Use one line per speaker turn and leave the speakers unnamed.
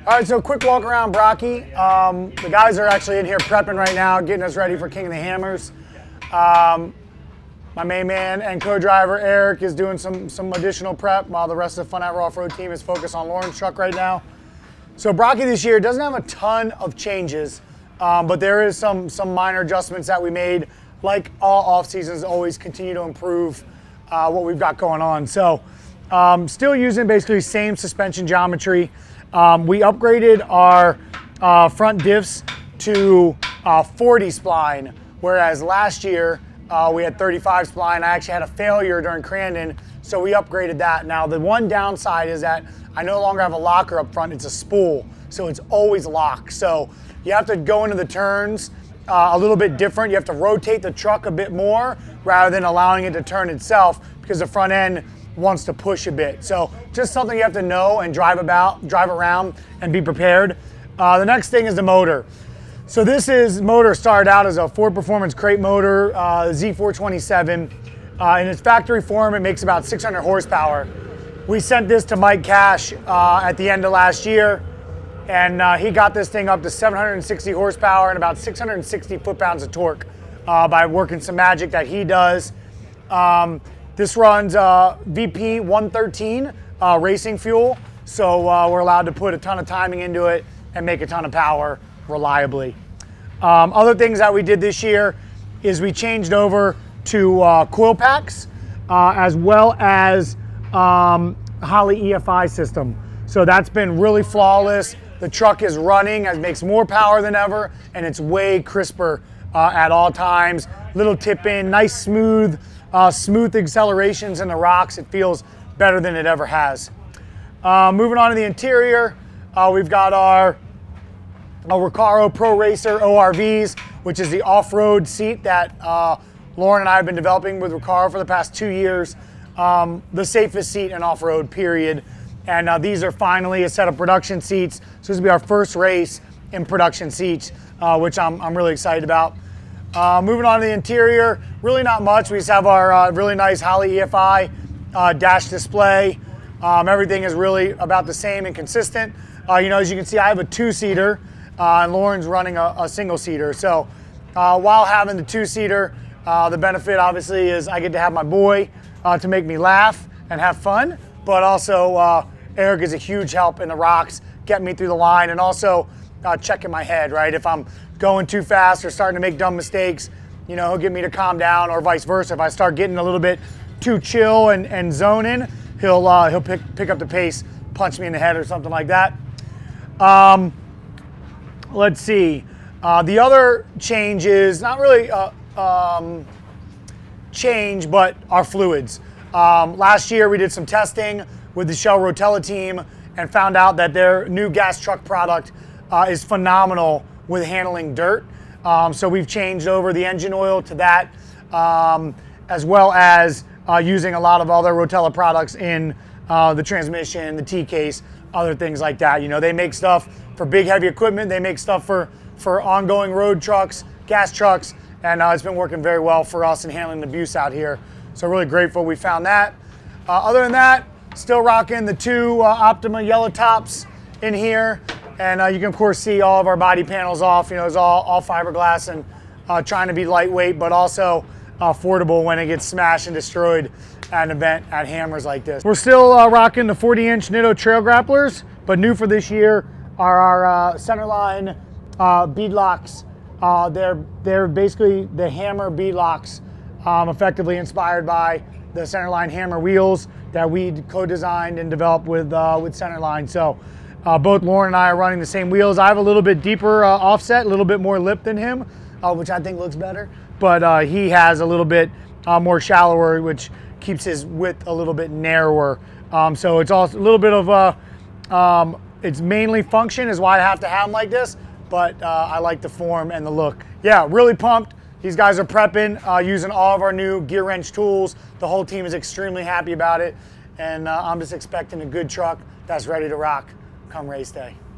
All right, so quick walk around Brocky. The guys are actually in here prepping right now, getting us ready for King of the Hammers. My main man and co-driver Eric is doing some additional prep while the rest of the Fun Ever Off-Road team is focused on Lauren's truck right now. So Brocky this year doesn't have a ton of changes, but there is some minor adjustments that we made. Like all off seasons, always continue to improve what we've got going on. So still using basically same suspension geometry. We upgraded our front diffs to 40 spline, whereas last year we had 35 spline. I actually had a failure during Crandon, so we upgraded that. Now the one downside is that I no longer have a locker up front, it's a spool, so it's always locked. So you have to go into the turns a little bit different. You have to rotate the truck a bit more rather than allowing it to turn itself because the front end wants to push a bit. So just something you have to know and drive around and be prepared. The next thing is the motor. So this motor started out as a Ford Performance crate motor, Z427. In its factory form, it makes about 600 horsepower. We sent this to Mike Cash at the end of last year, and he got this thing up to 760 horsepower and about 660 foot-pounds of torque by working some magic that he does. This runs VP 113 racing fuel, so we're allowed to put a ton of timing into it and make a ton of power reliably. Other things that we did this year is we changed over to coil packs as well as Holley EFI system. So that's been really flawless. The truck is running, it makes more power than ever, and it's way crisper at all times. Little tip in, nice smooth accelerations in the rocks. It feels better than it ever has. Moving on to the interior, we've got our Recaro Pro Racer ORVs, which is the off-road seat that Lauren and I have been developing with Recaro for the past 2 years. The safest seat in off-road, period. And these are finally a set of production seats. So this will be our first race in production seats, which I'm really excited about. Moving on to the interior, really not much. We just have our really nice Holley EFI dash display. Everything is really about the same and consistent. As you can see, I have a two-seater, and Lauren's running a single-seater. So while having the two-seater, the benefit obviously is I get to have my boy to make me laugh and have fun, but also Eric is a huge help in the rocks, getting me through the line, and also checking my head, right? If I'm going too fast or starting to make dumb mistakes, he'll get me to calm down, or vice versa. If I start getting a little bit too chill and zoning, he'll pick up the pace, punch me in the head or something like that. Let's see. The other change is not really change, but our fluids. Last year we did some testing with the Shell Rotella team and found out that their new gas truck product is phenomenal with handling dirt. So we've changed over the engine oil to that, as well as using a lot of other Rotella products in the transmission, the T-case, other things like that. They make stuff for big heavy equipment. They make stuff for ongoing road trucks, gas trucks, and it's been working very well for us in handling the abuse out here. So really grateful we found that. Other than that, still rocking the two Optima yellow tops in here. And you can of course see all of our body panels off. It's all fiberglass and trying to be lightweight, but also affordable when it gets smashed and destroyed at an event at Hammers like this. We're still rocking the 40-inch Nitto trail grapplers, but new for this year are our centerline bead locks. They're basically the Hammer bead locks, effectively inspired by the centerline Hammer wheels that we co-designed and developed with centerline. So both Lauren and I are running the same wheels. I have a little bit deeper offset, a little bit more lip than him, which I think looks better. But he has a little bit more shallower, which keeps his width a little bit narrower. So it's also a little bit of it's mainly function is why I have to have them like this, but I like the form and the look. Yeah, really pumped. These guys are prepping, using all of our new gear wrench tools. The whole team is extremely happy about it, and I'm just expecting a good truck that's ready to rock come race day.